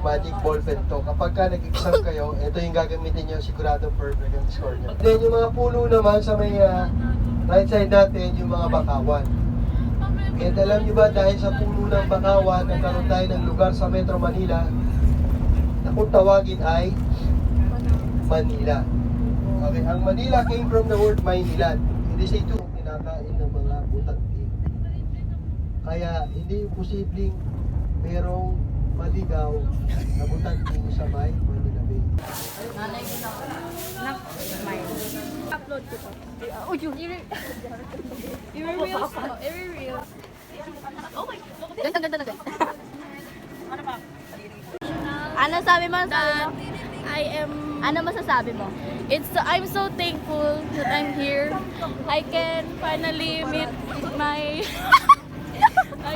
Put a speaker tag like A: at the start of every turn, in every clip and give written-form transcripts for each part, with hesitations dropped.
A: magic ball pen to. Kapag ka nag-exam kayo, ito yung gagamitin nyo, sigurado perfect ang score nyo. Then yung mga puno naman sa may right side natin, yung mga bakawan. And alam nyo ba, dahil sa puno ng bakawan, nagkaroon tayo ng lugar sa Metro Manila na kung tawagin ay Manila. Okay, ang Manila came from the word Maynilad. It is ito kinakain ng mga butante. Kaya hindi posibleng merong maligaw na butante sa may Manila Bay.
B: Nanay ko na. Nak, smile. Upload ko to. Oh, yun. I-reels ko. I-reels. Oh my God. Ganda, ganda na guys. Ano sabi mo? Ano masasabi mo?
C: I'm so thankful that I'm here. I can finally meet my my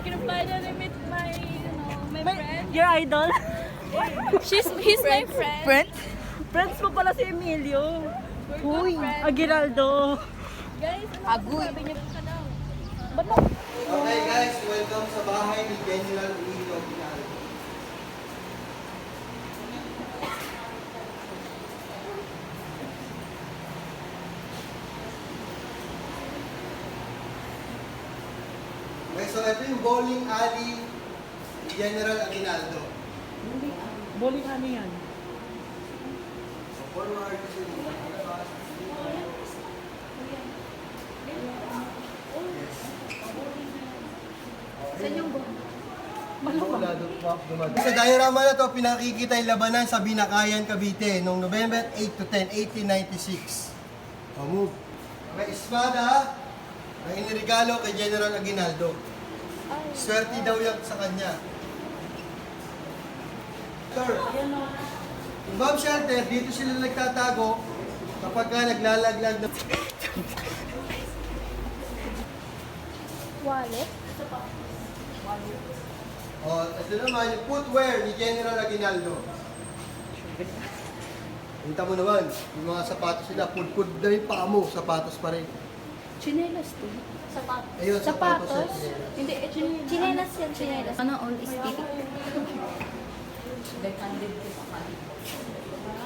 C: friend.
B: Your idol?
C: He's my friend.
B: Friends? Friends mo pala si Emilio. Uy, Aguinaldo.
C: Guys,
B: Agoy.
C: sabi niyo ka daw.
A: Okay guys, welcome sa bahay ni General Emilio Aguinaldo. Okay, so ito yung bowling alley ni General Aguinaldo.
B: Bowling ano yan?
A: So forward, Sa diorama na to, pinakikita yung labanan sa Binakayan, Cavite noong November 8 to 10, 1896. Move. May espada na inirigalo kay General Aguinaldo. Swerte daw yan sa kanya. Sir, yung bomb shelter, dito sila nagtatago kapag ka naglalaglag na...
C: Wallet?
A: Oh, ito naman yung footwear ni General Aguinaldo. Hinta mo naman, yung mga sapatos nila, pudpud na yung paa mo, sapatos pa rin.
C: Chinelas to. Sapatos.
A: Ayun, sapatos.
C: Sapatos? Hindi, chinelas yan, chinelas.
B: Ano all is speaking?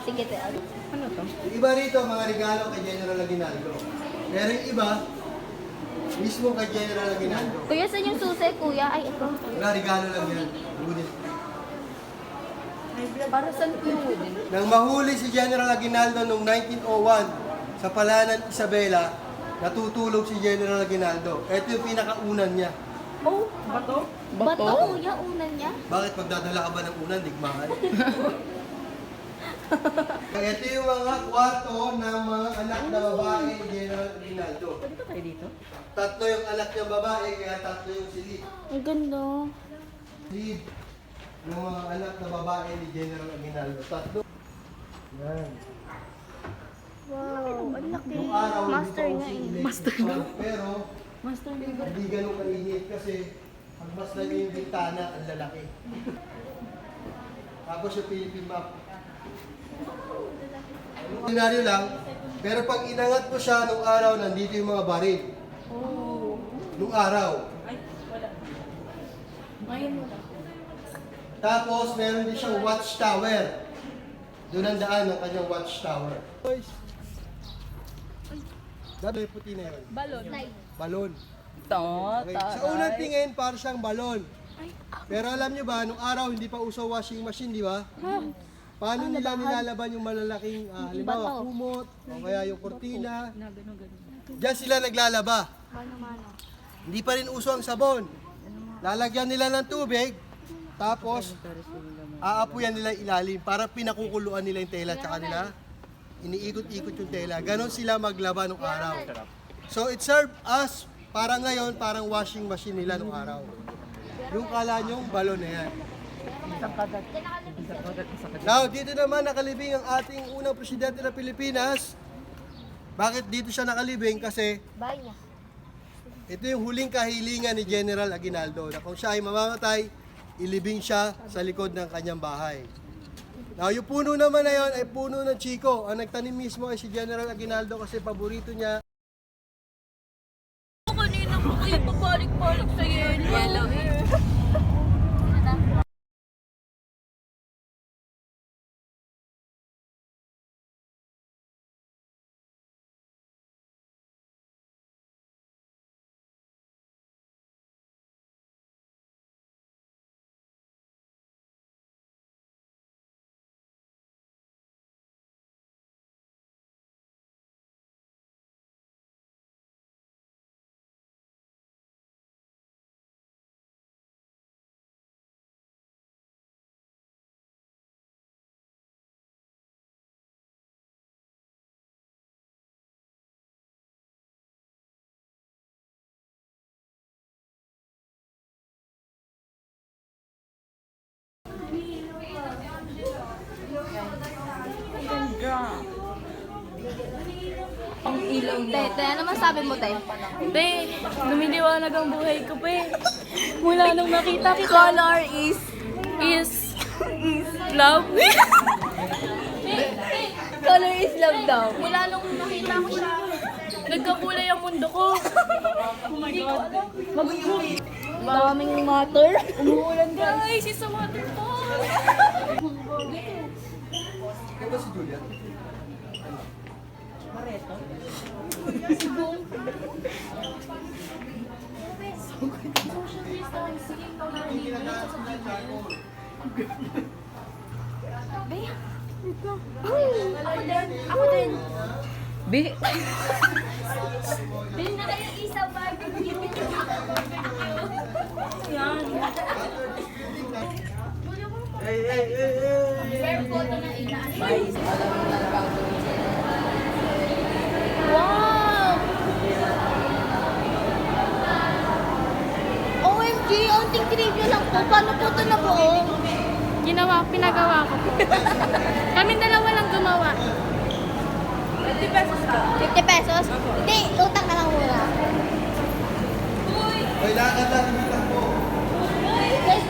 C: Sige, te.
B: Ano to?
A: Yung iba rito, mga regalo kay General Aguinaldo. Pero yung iba, mismo kay General Aguinaldo.
C: Kuya, saan yung susi, kuya? Ay, ito.
A: Wala, regalo lang yan. Ngunit,
C: Para saan po yun?
A: nang mahuli si General Aguinaldo noong 1901 sa Palanan, Isabela, natutulog si General Aguinaldo. Ito yung pinakaunan niya.
C: Oh,
B: Bato?
C: bato, kuya, unan niya?
A: Bakit magdadala ka ba ng unan, digmaan? Ito yung mga kwarto ng mga anak na babae ni General Aguinaldo.
B: Pwede ba tayo dito?
A: Tatlo yung anak niyang babae, kaya tatlo yung silid.
C: Ang ganda.
A: Silid ng mga anak na babae ni General Aguinaldo. Tatlo. Yan.
C: Wow, ang laki.
A: Yung araw,
C: Master
A: hindi
C: nga
A: pa
C: eh.
A: uso
B: Master
A: electric
B: nga.
A: fan, pero
B: Master na.
A: hindi ganun kainit kasi pag mas lang yung bintana, ang lalaki. Tapos yung Philippine map. Ordinaryo lang, pero pag inangat mo siya nung araw, nandito yung mga baril.
C: Oh.
A: Nung araw.
B: Ay, wala.
C: Ngayon mo lang.
A: Tapos meron din siyang watchtower. Doon ang daan ng kanyang watchtower. Boys, dati yung puti na yun.
C: Balon.
A: Balon.
B: Ito,
A: Okay. Sa unang tingin, parang siyang balon. Pero alam nyo ba, nung araw hindi pa uso washing machine, di ba? Paano nila nilalaban yung malalaking, halimbawa, kumot, o kaya yung kortina.
B: Na, gano'n.
A: Diyan sila naglalaba.
C: Mano-mano.
A: Hindi pa rin uso ang sabon. Lalagyan nila ng tubig, tapos aapuyan nila ilalim para pinakukuluan nila yung tela tsaka nila iniikot-ikot yung tela. Ganon sila maglaba nung araw. So it served us para ngayon parang washing machine nila nung araw. Yung kala nyong balon na yan.
B: Isang kagat. Isang kagat.
A: Now, dito naman nakalibing ang ating unang presidente ng Pilipinas. Bakit dito siya nakalibing? Kasi
C: Bahay niya.
A: ito yung huling kahilingan ni General Aguinaldo na kung siya ay mamamatay, ilibing siya sa likod ng kanyang bahay. Now, yung puno naman na yun ay puno ng Chico. Ang nagtanim mismo ay si General Aguinaldo kasi paborito niya.
C: Kanina ko kayo pabalik-balik sa yelo. Yellow. Te, ano masabi mo, Te? Te, lumiliwanag ang buhay ko, pe. Mula nung nakita kita. Color is love. Color is love daw. Mula nung nakita ko siya, nagkakulay ang mundo ko. Oh my God. Daming water. Umuulan, guys. It's a waterfall.
A: Kaya ba si Julian?
C: Ako din.
B: Be,
C: Din na kayo isa barbecue. Yan. Careful na ina. Wow! OMG, onting trivia lang po. Paano po ito nabuo? Pinagawa ko po. Kaming dalawa lang gumawa.
B: 50 pesos ka.
C: 50 pesos? Hindi, utang na lang muna.
A: Kailangan lang kita po.
C: Guys,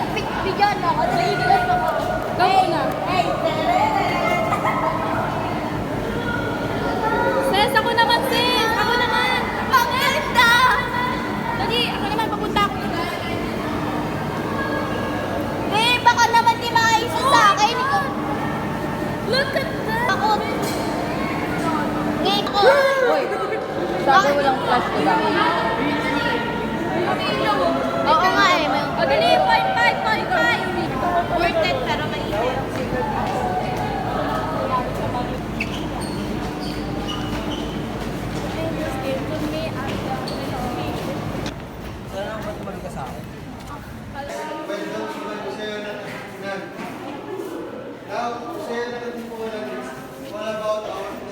C: bigyan ako. Naligilas ako. Ikaw na. Hey, sis, ako naman, sis. Ako naman. Ang ganda. Dali, ako naman. Papunta ako. Eh, baka naman di makaisa sa akin. Ikaw. Look at that. Ako. Eh, ako.
B: Uy, sabi mo lang flash ko lang.
C: Oo nga eh. O, dali, 0.5. Worth it, pero mainit.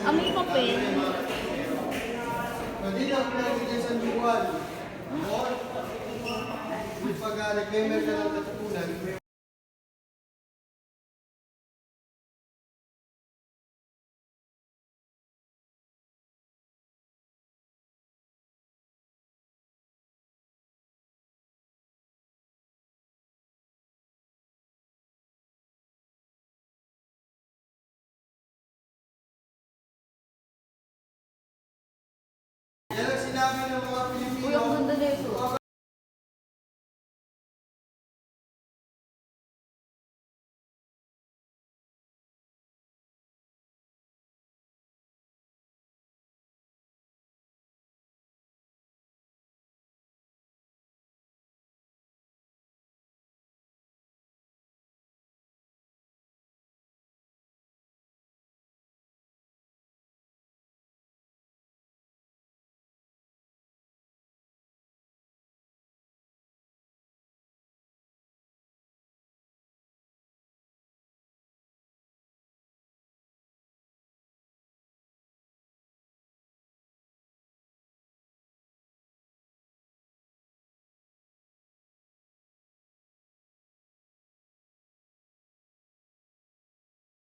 C: Amoy ko pa eh.
A: Hindi na pinagigyan sa buwan. Pag nag-member ka ng tatupunan, yan ang sinabi ng mga Pilipino.
B: Uy, ang ganda na ito.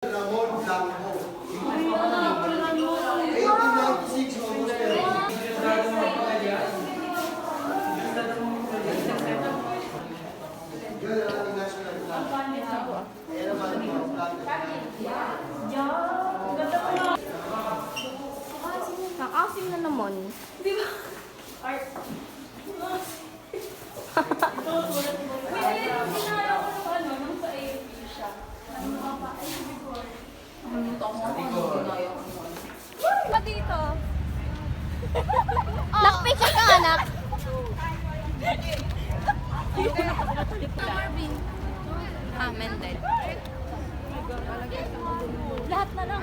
A: Ramon Blanco. 1896, almost there. Yun ang ating national flag. Ayan naman ang mga flag.
C: Nakasim na naman. Di ba? Pa dito. Nakpicture ka, anak. Marvin. Mendel. Lahat na lang.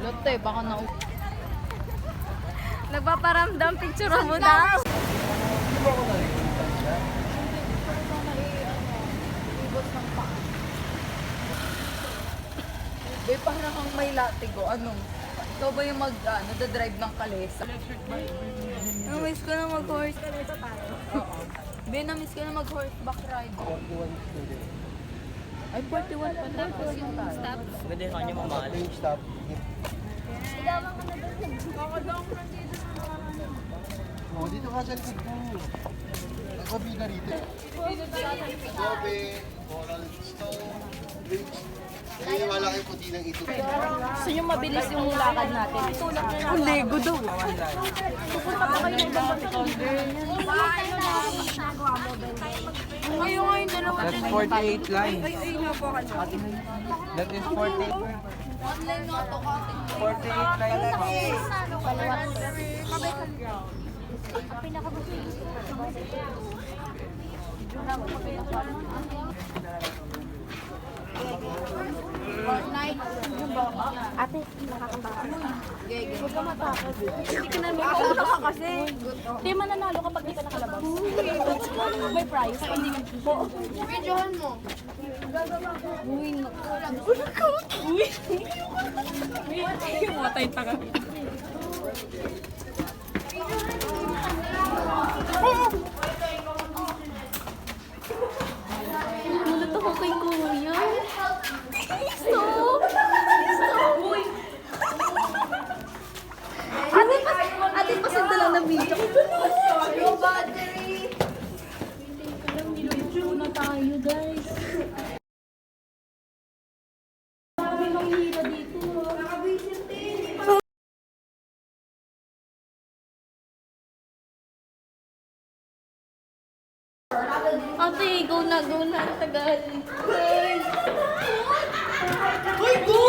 B: Lotte, baka na
C: Nagpaparamdam picture mo daw.
B: Be, parang kang may latigo. Anong? Ikaw ba yung nada-drive ng kalesa?
C: Namiss ko na mag-horse.
B: Oo. Be, na-miss ko na mag-horseback ride. Ay, 41 pa. Tapos yung stop.
D: Ganda yung kanya mamahal.
A: Ito yung stop.
C: Ilawan ka na doon.
A: Oh, dito ka sa likod mo. Nagpabida rito. Gobe, coral stone, drinks. Naniniwala kayo puti ng ito.
B: Gusto nyo mabilis yung lakad natin. Itulak na lang. Lego daw. Pupunta pa kayo ng ibang Ngayon nga yung dalawa.
D: That's 48 line.
B: Ay, nga po ka.
D: That is 48. 48 line.
C: Ate, nakakabaka.
B: Huwag ka matakot. Hindi ka naman makauna ka kasi. Hindi mananalo kapag di ka nakalabas. May prize. Hindi ka po.
C: Videohan mo.
B: Uy, Uy! Matay ta kami.
C: Nulot ako kay Kuya. Stop! Ate, pasinda lang ng video. Yo, battery! Video na tayo, guys. Sabi ng hila dito. Ate, go na, go na. Tagal. Guys. Ay, go!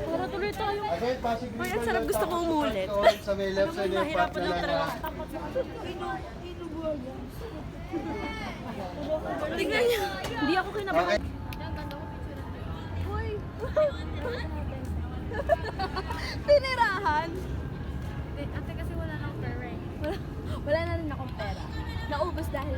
B: Para tuloy tayo.
A: Again, Pasig
B: Uy, ang sarap, gusto ko umulit.
A: Sa may left side yung part
B: Nahirapan
A: na
B: lang
A: lang.
B: talaga. Tingnan niyo. Hindi ako kinabahan.
A: Okay.
B: Tinirahan. Ate kasi wala nang pera eh. Wala na rin akong pera. Naubos dahil